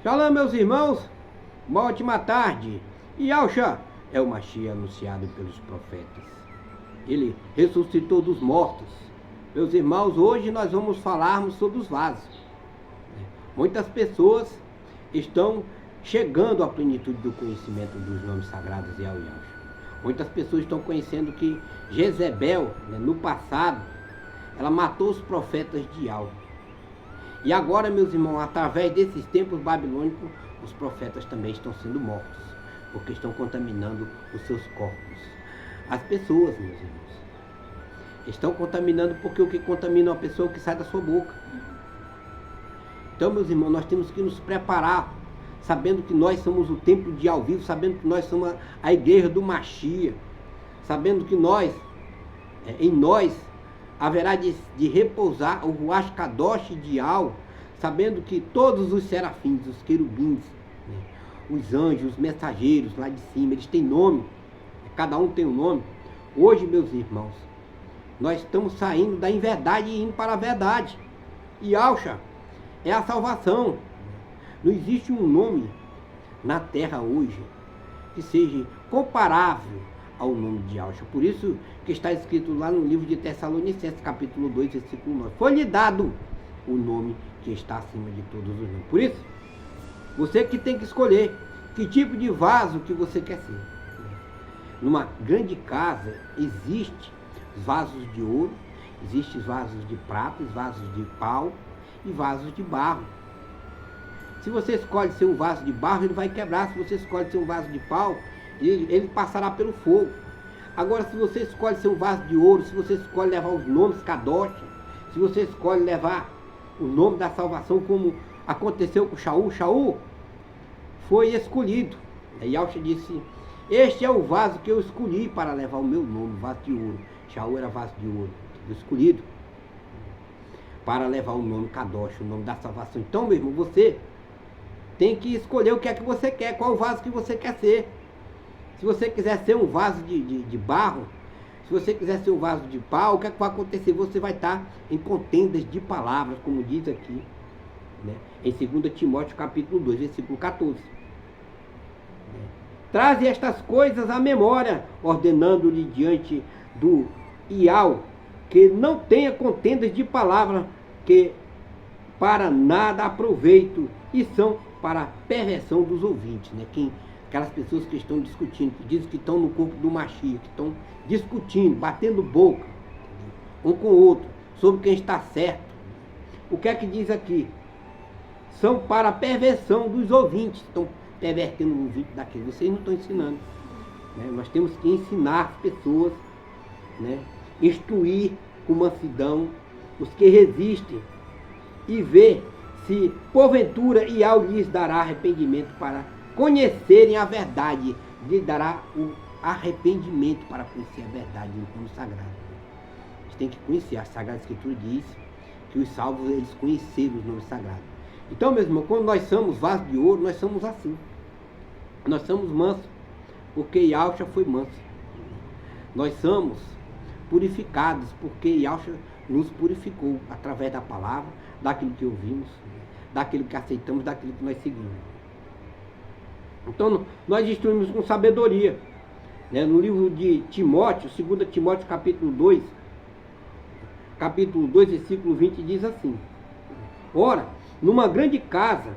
Shalom, meus irmãos, uma ótima tarde. Yahshua é o Mashiach anunciado pelos profetas. Ele ressuscitou dos mortos. Meus irmãos, hoje nós vamos falarmos sobre os vasos. Muitas pessoas estão chegando à plenitude do conhecimento dos nomes sagrados de Yahshua. Muitas pessoas estão conhecendo que Jezebel, no passado, ela matou os profetas de Yahweh. E agora, meus irmãos, através desses tempos babilônicos, os profetas também estão sendo mortos, porque estão contaminando os seus corpos. As pessoas, meus irmãos, estão contaminando, porque o que contamina uma pessoa é o que sai da sua boca. Então, meus irmãos, nós temos que nos preparar, sabendo que nós somos o templo de ao vivo, sabendo que nós somos a igreja do Mashiach, sabendo que nós, em nós, haverá de repousar o Ruach Kadosh de Al, sabendo que todos os serafins, os querubins, os anjos, os mensageiros lá de cima, eles têm nome, cada um tem um nome. Hoje, meus irmãos, nós estamos saindo da inverdade e indo para a verdade. E Yahshua é a salvação. Não existe um nome na terra hoje que seja comparável ao nome de Yahshua. Por isso que está escrito lá no livro de Tessalonicenses, capítulo 2, versículo 9. Foi-lhe dado o nome que está acima de todos os nomes. Por isso, você que tem que escolher que tipo de vaso que você quer ser. Numa grande casa existe vasos de ouro, existem vasos de prata, vasos de pau e vasos de barro. Se você escolhe ser um vaso de barro, ele vai quebrar. Se você escolhe ser um vaso de pau, ele passará pelo fogo. Agora, se você escolhe ser um vaso de ouro, se você escolhe levar os nomes Kadosh, se você escolhe levar o nome da salvação, como aconteceu com Shaul foi escolhido. E Yahshua disse: este é o vaso que eu escolhi para levar o meu nome, vaso de ouro. Shaul era vaso de ouro, escolhido para levar o nome Kadosh, o nome da salvação. Então, meu irmão, você tem que escolher o que é que você quer, qual vaso que você quer ser. Se você quiser ser um vaso de barro, se você quiser ser um vaso de pau, o que é que vai acontecer? Você vai estar em contendas de palavras, como diz aqui, em 2 Timóteo capítulo 2, versículo 14. Traze estas coisas à memória, ordenando-lhe diante do Ial, que não tenha contendas de palavras, que para nada aproveito e são para a perversão dos ouvintes, aquelas pessoas que estão discutindo, que dizem que estão no corpo do Mashiach, que estão discutindo, batendo boca, um com o outro, sobre quem está certo. O que é que diz aqui? São para a perversão dos ouvintes, estão pervertendo o ouvinte daquele. Vocês não estão ensinando. Nós temos que ensinar as pessoas, instruir com mansidão os que resistem e ver se porventura Ial lhes dará arrependimento para conhecerem a verdade, lhe dará o arrependimento para conhecer a verdade no plano sagrado. A gente tem que conhecer, a Sagrada Escritura diz que os salvos, eles conheceram os nomes sagrados. Então, meu irmão, quando nós somos vasos de ouro, nós somos assim. Nós somos mansos, porque Yahshua foi manso. Nós somos purificados, porque Yahshua nos purificou através da palavra, daquilo que ouvimos, daquilo que aceitamos, daquilo que nós seguimos. Então, nós instruímos com sabedoria. No livro de Timóteo, 2 Timóteo capítulo 2, versículo 20, diz assim: ora, numa grande casa,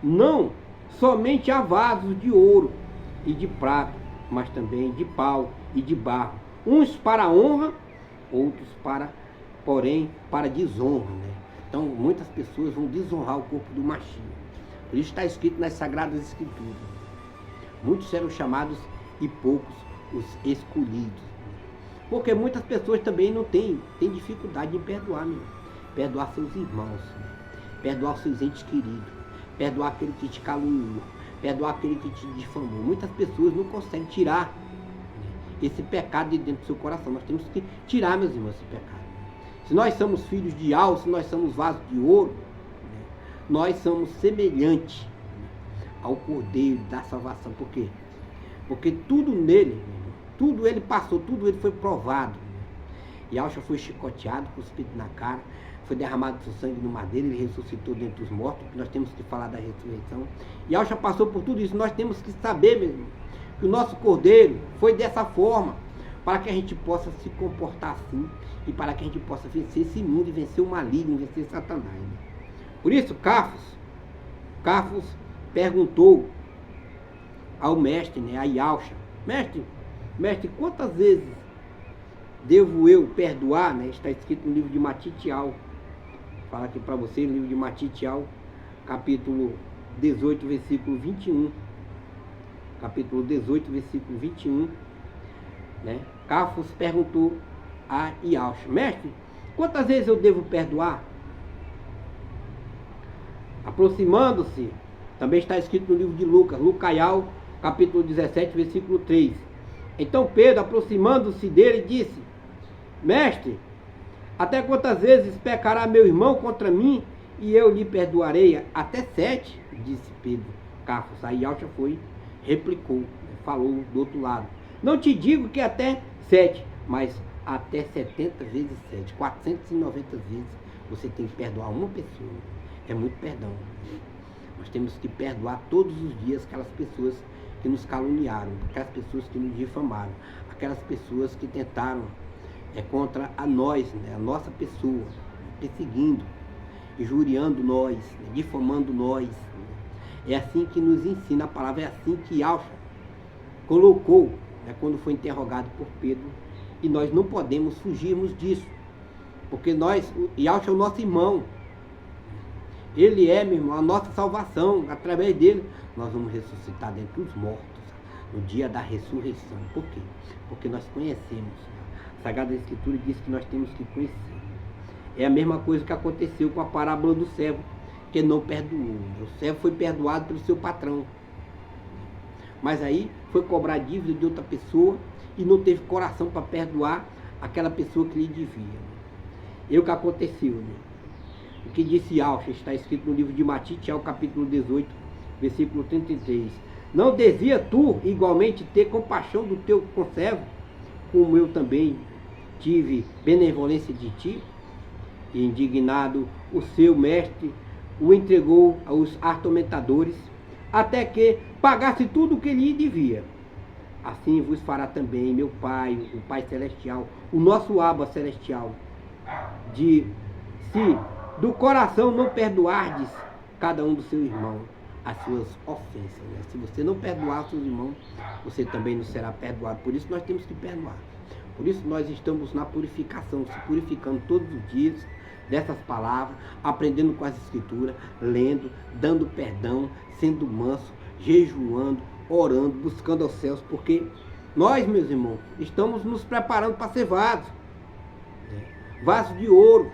não somente há vasos de ouro e de prata, mas também de pau e de barro, uns para honra, outros porém, para desonra. Então, muitas pessoas vão desonrar o corpo do Mashiach. Por isso está escrito nas Sagradas Escrituras: muitos serão chamados e poucos os escolhidos. Porque muitas pessoas também não têm dificuldade em perdoar, perdoar seus irmãos, perdoar seus entes queridos, perdoar aquele que te caluniou, perdoar aquele que te difamou. Muitas pessoas não conseguem tirar esse pecado de dentro do seu coração. Nós temos que tirar, meus irmãos, esse pecado. Se nós somos filhos de Al, se nós somos vasos de ouro, nós somos semelhantes ao Cordeiro da salvação. Por quê? Porque tudo nele, tudo ele passou, tudo ele foi provado. Yahshua foi chicoteado, cuspido na cara, foi derramado seu sangue no madeiro, ele ressuscitou dentre os mortos, nós temos que falar da ressurreição. E Yahshua passou por tudo isso, nós temos que saber mesmo, que o nosso Cordeiro foi dessa forma, para que a gente possa se comportar assim, e para que a gente possa vencer esse mundo, e vencer o maligno, vencer Satanás. Por isso, Cafos perguntou ao mestre, a Yahshua, mestre, quantas vezes devo eu perdoar, está escrito no livro de Matitial, fala aqui para você, no livro de Matitial, capítulo 18, versículo 21, capítulo 18, versículo 21, Cafos perguntou a Yahshua, mestre, quantas vezes eu devo perdoar? Aproximando-se, também está escrito no livro de Lucas, Lucaial, capítulo 17, versículo 3. Então Pedro, aproximando-se dele, disse, mestre, até quantas vezes pecará meu irmão contra mim e eu lhe perdoarei? Até 7, disse Pedro. Cafos, aí Yahshua replicou, falou do outro lado. Não te digo que até 7, mas até 70 vezes 7, 490 vezes você tem que perdoar uma pessoa. É muito perdão. Nós temos que perdoar todos os dias aquelas pessoas que nos caluniaram, aquelas pessoas que nos difamaram, aquelas pessoas que tentaram contra a nós, a nossa pessoa, perseguindo, injuriando nós, difamando nós. É assim que nos ensina a palavra, é assim que Yahshua colocou, quando foi interrogado por Pedro, e nós não podemos fugirmos disso, porque Yahshua é o nosso irmão, ele é, meu irmão, a nossa salvação. Através dele nós vamos ressuscitar dentre os mortos no dia da ressurreição. Por quê? Porque nós conhecemos. A Sagrada Escritura diz que nós temos que conhecer. É a mesma coisa que aconteceu com a parábola do servo que não perdoou. O servo foi perdoado pelo seu patrão, mas aí foi cobrar dívida de outra pessoa e não teve coração para perdoar aquela pessoa que lhe devia. E o que aconteceu? O que disse Yahshua está escrito no livro de Matitial, capítulo 18, versículo 33. Não devia tu igualmente ter compaixão do teu conservo, como eu também tive benevolência de ti? E indignado, o seu mestre o entregou aos atormentadores, até que pagasse tudo o que lhe devia. Assim vos fará também meu Pai, o Pai Celestial, o nosso Abba Celestial, se do coração não perdoardes cada um do seu irmão as suas ofensas. Se você não perdoar os seus irmãos, você também não será perdoado. Por isso nós temos que perdoar. Por isso nós estamos na purificação, se purificando todos os dias dessas palavras, aprendendo com as Escrituras, lendo, dando perdão, sendo manso, jejuando, orando, buscando aos céus, porque nós, meus irmãos, estamos nos preparando para ser vasos, vasos de ouro.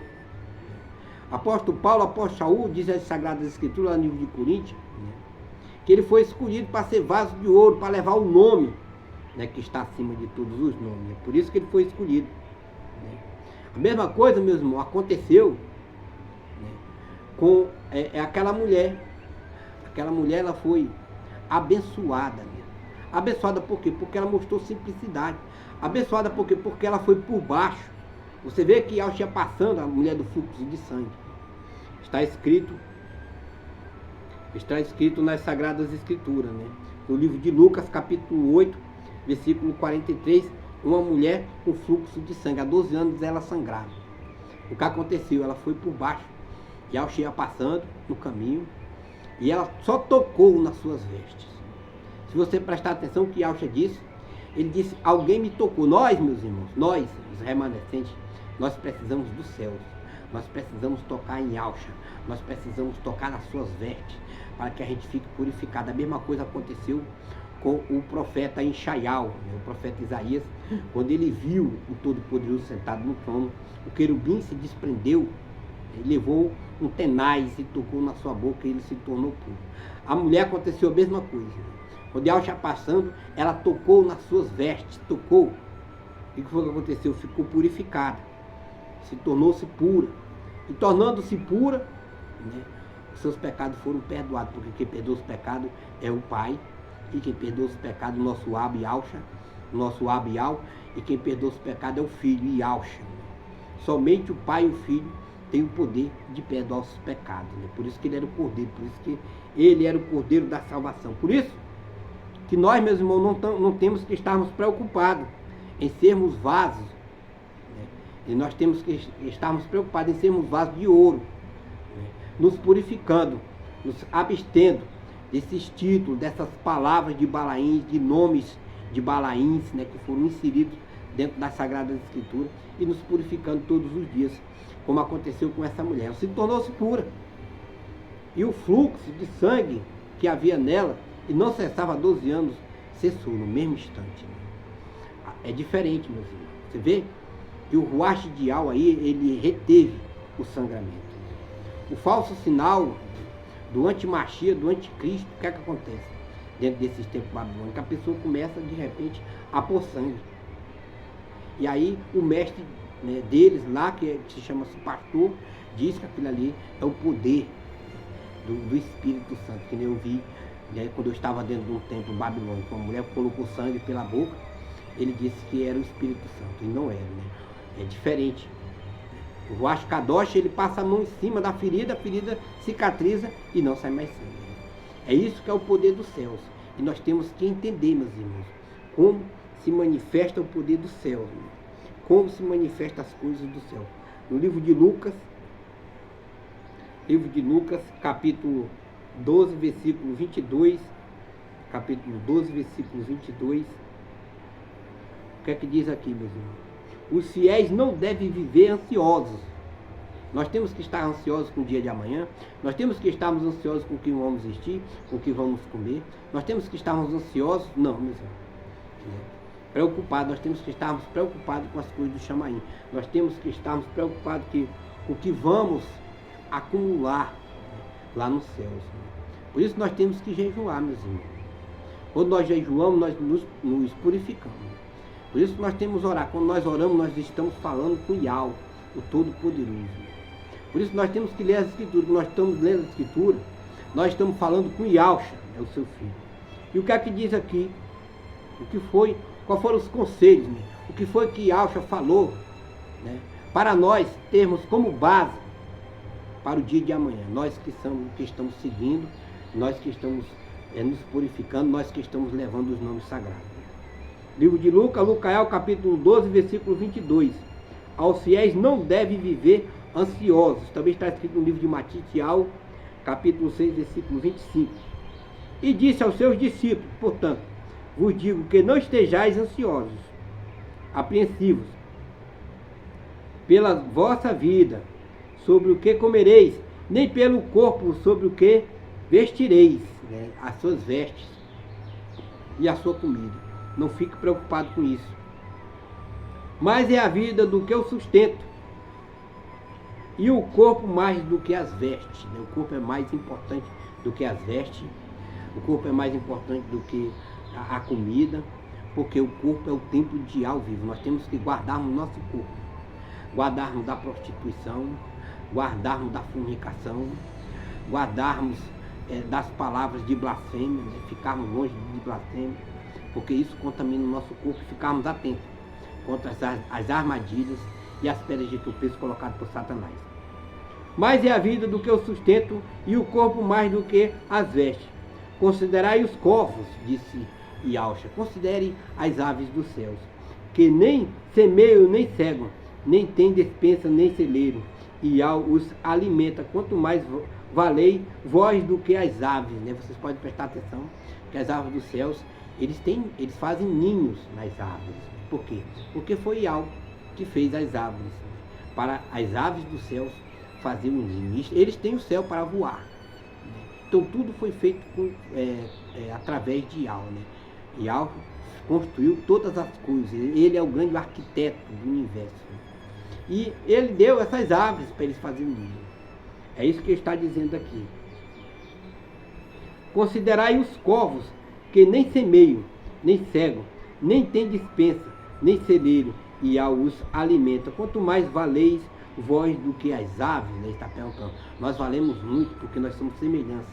Apóstolo Paulo, apóstolo Saul, diz as Sagradas Escrituras lá no livro de Coríntios, que ele foi escolhido para ser vaso de ouro, para levar o nome, que está acima de todos os nomes. É por isso que ele foi escolhido. A mesma coisa, meus irmãos, aconteceu com aquela mulher. Aquela mulher, ela foi abençoada. Abençoada por quê? Porque ela mostrou simplicidade. Abençoada por quê? Porque ela foi por baixo. Você vê que Yahshua passando, a mulher do fluxo de sangue. Está escrito nas Sagradas Escrituras, no livro de Lucas, capítulo 8, versículo 43, uma mulher com fluxo de sangue. Há 12 anos ela sangrava. O que aconteceu? Ela foi por baixo. Yahshua ia passando no caminho e ela só tocou nas suas vestes. Se você prestar atenção o que Yahshua disse, ele disse, alguém me tocou. Nós, meus irmãos, nós, os remanescentes, nós precisamos dos céus. Nós precisamos tocar em Yahshua. Nós precisamos tocar nas suas vestes, para que a gente fique purificado. A mesma coisa aconteceu com o profeta Enxaial, o profeta Isaías, quando ele viu o Todo-Poderoso sentado no trono, o querubim se desprendeu, ele levou um tenaz e tocou na sua boca e ele se tornou puro. A mulher aconteceu a mesma coisa. Quando Yahshua passando, ela tocou nas suas vestes, tocou. E o que foi que aconteceu? Ficou purificada, se tornou-se pura. E tornando-se pura, os seus pecados foram perdoados, porque quem perdoa os pecados é o Pai, e quem perdoa os pecados é o nosso Abba Yahshua, nosso Abba Yahweh, e quem perdoa os pecados é o Filho Yahshua. Somente o Pai e o Filho tem o poder de perdoar os pecados, né? Por isso que ele era o cordeiro, por isso que ele era o cordeiro da salvação. Por isso que nós, meus irmãos, não temos que estarmos preocupados em sermos vasos, né? E nós temos que estarmos preocupados em sermos vasos de ouro, né? Nos purificando, nos abstendo desses títulos, dessas palavras de Balaíns, de nomes de Balaíns, né, que foram inseridos dentro das Sagradas Escrituras, e nos purificando todos os dias, como aconteceu com essa mulher. Ela se tornou-se pura. E o fluxo de sangue que havia nela, e não cessava há 12 anos, cessou no mesmo instante. É diferente, meus irmãos. Você vê que o ruach de Al aí, ele reteve o sangramento. O falso sinal do antimachia, do anticristo, o que é que acontece dentro desses tempos babilônicos? A pessoa começa, de repente, a pôr sangue. E aí o mestre, né, deles lá, que se chama-se pastor, diz que aquilo ali é o poder do Espírito Santo, que nem eu vi, né, quando eu estava dentro de um templo babilônico, uma mulher colocou sangue pela boca, ele disse que era o Espírito Santo, e não era, né? É diferente. O Ruach Kadosh, ele passa a mão em cima da ferida, a ferida cicatriza e não sai mais sangue. É isso que é o poder dos céus. E nós temos que entender, meus irmãos, como se manifesta o poder do céu, né? Como se manifestam as coisas do céu. No livro de Lucas, capítulo 12, versículo 22, capítulo 12, versículo 22, o que é que diz aqui, meus irmãos? Os fiéis não devem viver ansiosos. Nós temos que estar ansiosos com o dia de amanhã, nós temos que estarmos ansiosos com o que vamos vestir, com o que vamos comer, nós temos que estarmos ansiosos, não, meus irmãos, preocupados, nós temos que estarmos preocupados com as coisas do Chamaim, nós temos que estarmos preocupados com o que vamos acumular lá nos céus. Por isso nós temos que jejuar, meus irmãos. Quando nós jejuamos, nós nos purificamos. Por isso nós temos que orar. Quando nós oramos, nós estamos falando com Yahweh, o Todo-Poderoso. Por isso nós temos que ler as Escrituras. Quando nós estamos lendo as Escrituras, nós estamos falando com Yahusha, é o seu filho. E o que é que diz aqui? O que foi? Quais foram os conselhos? Né? O que foi que Yahusha falou, né? Para nós termos como base para o dia de amanhã. Nós que estamos seguindo, nós que estamos nos purificando, nós que estamos levando os nomes sagrados. Livro de Lucas, Lucael, capítulo 12, versículo 22. Aos fiéis não devem viver ansiosos. Também está escrito no livro de Matitial, capítulo 6, versículo 25. E disse aos seus discípulos, portanto, vos digo que não estejais ansiosos, apreensivos, pela vossa vida, sobre o que comereis, nem pelo corpo, sobre o que vestireis, né? As suas vestes e a sua comida. Não fique preocupado com isso. Mais é a vida do que o sustento, e o corpo mais do que as vestes, né? O corpo é mais importante do que as vestes, o corpo é mais importante do que a comida, porque o corpo é o templo de Al vivo. Nós temos que guardarmos nosso corpo, guardarmos da prostituição, guardarmos da fornicação, guardarmos das palavras de blasfêmia, né? Ficarmos longe de blasfêmia, porque isso contamina o nosso corpo, e ficarmos atentos contra as armadilhas e as pedras de tropeço colocadas por Satanás. Mais é a vida do que o sustento, e o corpo mais do que as vestes. Considerai os corvos, disse Yahusha, considere as aves dos céus, que nem semeiam, nem cegam, nem têm despensa, nem celeiro, e os alimenta. Quanto mais valei vós do que as aves, né? Vocês podem prestar atenção que as aves dos céus, eles fazem ninhos nas árvores. Por quê? Porque foi Yahweh que fez as árvores, para as aves dos céus fazer um ninho. Eles têm o céu para voar. Então tudo foi feito através de Yahweh, né? Yahweh construiu todas as coisas. Ele é o grande arquiteto do universo. E ele deu essas aves para eles fazerem ninho. É isso que ele está dizendo aqui. Considerai os corvos, que nem semeiam, nem cegam, nem têm despensa, nem celeiro, e os alimenta. Quanto mais valeis vós do que as aves, né? Ele está perguntando. Nós valemos muito porque nós somos semelhança,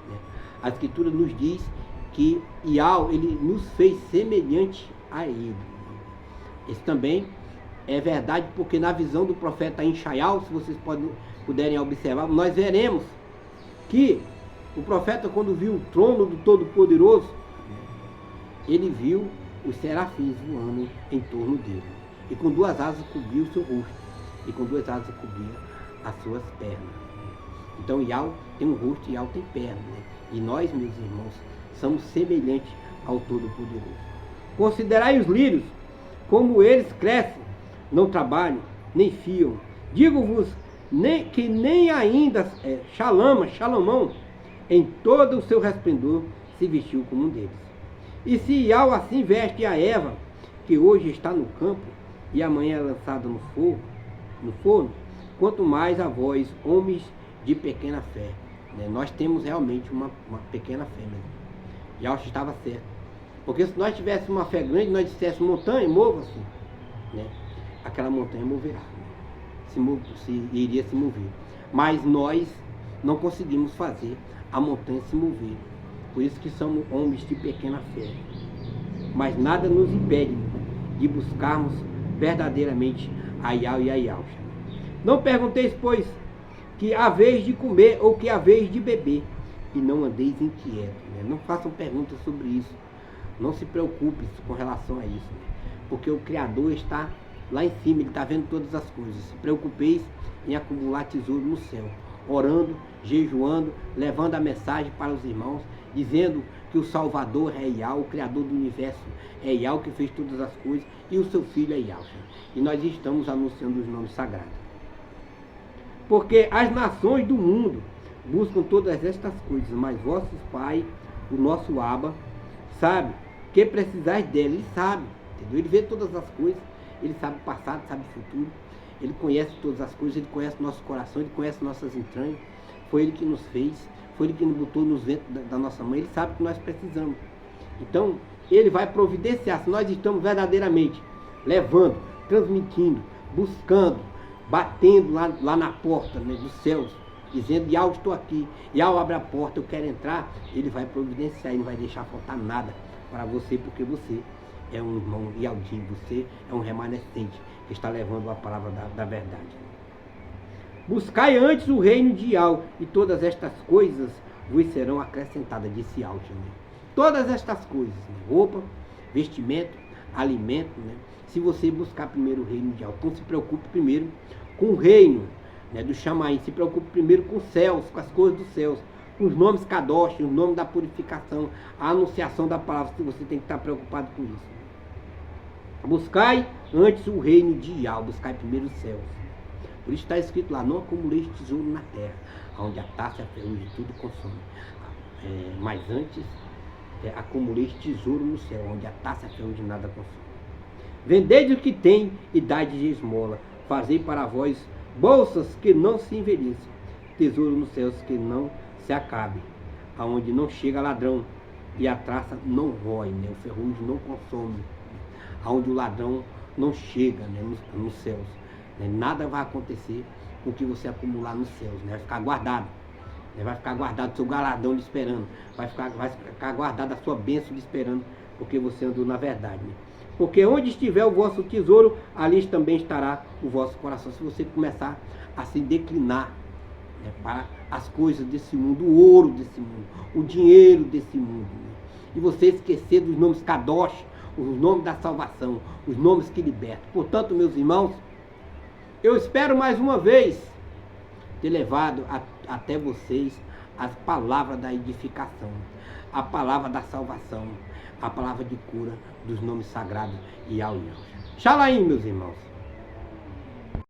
né? A Escritura nos diz que Yahweh, ele nos fez semelhante a ele. Esse também É verdade, porque na visão do profeta Inchaial, se vocês puderem observar, nós veremos que o profeta, quando viu o trono do Todo-Poderoso, ele viu os serafins voando em torno dele. E com 2 asas cobria o seu rosto. E com 2 asas cobria as suas pernas. Então Yahweh tem um rosto e Yahweh tem pernas. Né? E nós, meus irmãos, somos semelhantes ao Todo-Poderoso. Considerai os lírios, como eles crescem, não trabalham, nem fiam. Digo-vos que nem ainda Salomão, em todo o seu resplendor, se vestiu como um deles. E se Yahweh assim veste a Eva, que hoje está no campo, e amanhã é lançada no forno, quanto mais a vós, homens de pequena fé. Né? Nós temos realmente uma pequena fé mesmo. Yahweh estava certo. Porque se nós tivéssemos uma fé grande, nós disséssemos montanha, mova-se, né? Aquela montanha moverá, né? Iria se mover. Mas nós não conseguimos fazer a montanha se mover. Por isso que somos homens de pequena fé. Mas nada nos impede de buscarmos verdadeiramente a Yahweh e a Yahweh. Não pergunteis, pois, que há vez de comer ou que há vez de beber, e não andeis inquietos. Né? Não façam perguntas sobre isso. Não se preocupe com relação a isso. Né? Porque o Criador está lá em cima, Ele está vendo todas as coisas. Se preocupeis em acumular tesouro no céu, orando, jejuando, levando a mensagem para os irmãos, dizendo que o Salvador é Yahweh, o Criador do universo é Yahweh, que fez todas as coisas, e o seu Filho é Yahweh. E nós estamos anunciando os nomes sagrados. Porque as nações do mundo buscam todas estas coisas, mas vosso Pai, o nosso Abba, sabe que precisais dela. Ele sabe, entendeu? Ele vê todas as coisas, ele sabe o passado, sabe o futuro, ele conhece todas as coisas, ele conhece nosso coração, ele conhece nossas entranhas. Foi ele que nos fez, foi ele que nos botou nos ventres da nossa mãe, ele sabe o que nós precisamos. Então, ele vai providenciar, se nós estamos verdadeiramente levando, transmitindo, buscando, batendo lá na porta, né, dos céus, dizendo: Yahweh, estou aqui, Yahweh, abre a porta, eu quero entrar. Ele vai providenciar, ele não vai deixar faltar nada para você, porque você é um irmão Yaldinho, você é um remanescente que está levando a palavra da verdade. Buscai antes o reino de Yahweh, e todas estas coisas vos serão acrescentadas, disse Yahweh. Né? Todas estas coisas, né? Roupa, vestimento, alimento, né? Se você buscar primeiro o reino de Yahweh. Então se preocupe primeiro com o reino, né, do Chamaim, se preocupe primeiro com os céus, com as coisas dos céus, com os nomes Kadosh, o nome da purificação, a anunciação da palavra. Você tem que estar preocupado com isso. Buscai antes o reino de Yahweh, buscai primeiro os céus. Por isso está escrito lá: não acumuleis tesouro na terra, onde a taça e a ferrugem tudo consome. Mas antes, acumuleis tesouro no céu, onde a taça e a ferrugem nada consome. Vendei o que tem e dai de esmola. Fazei para vós bolsas que não se envelheçam, tesouro nos céus que não se acabe, aonde não chega ladrão e a traça não rói, né? O ferrugem não consome, aonde o ladrão não chega, né? nos céus. Né? Nada vai acontecer com o que você acumular nos céus, né? Vai ficar guardado. Né? Vai ficar guardado o seu galardão lhe esperando. Vai ficar guardado a sua bênção lhe esperando, porque você andou na verdade. Né? Porque onde estiver o vosso tesouro, ali também estará o vosso coração. Se você começar a se declinar, né, para as coisas desse mundo, o ouro desse mundo, o dinheiro desse mundo, né, e você esquecer dos nomes Kadosh, os nomes da salvação, os nomes que libertam. Portanto, meus irmãos, eu espero mais uma vez ter levado até vocês as palavras da edificação, a palavra da salvação, a palavra de cura dos nomes sagrados e Yahweh. Shalom, meus irmãos.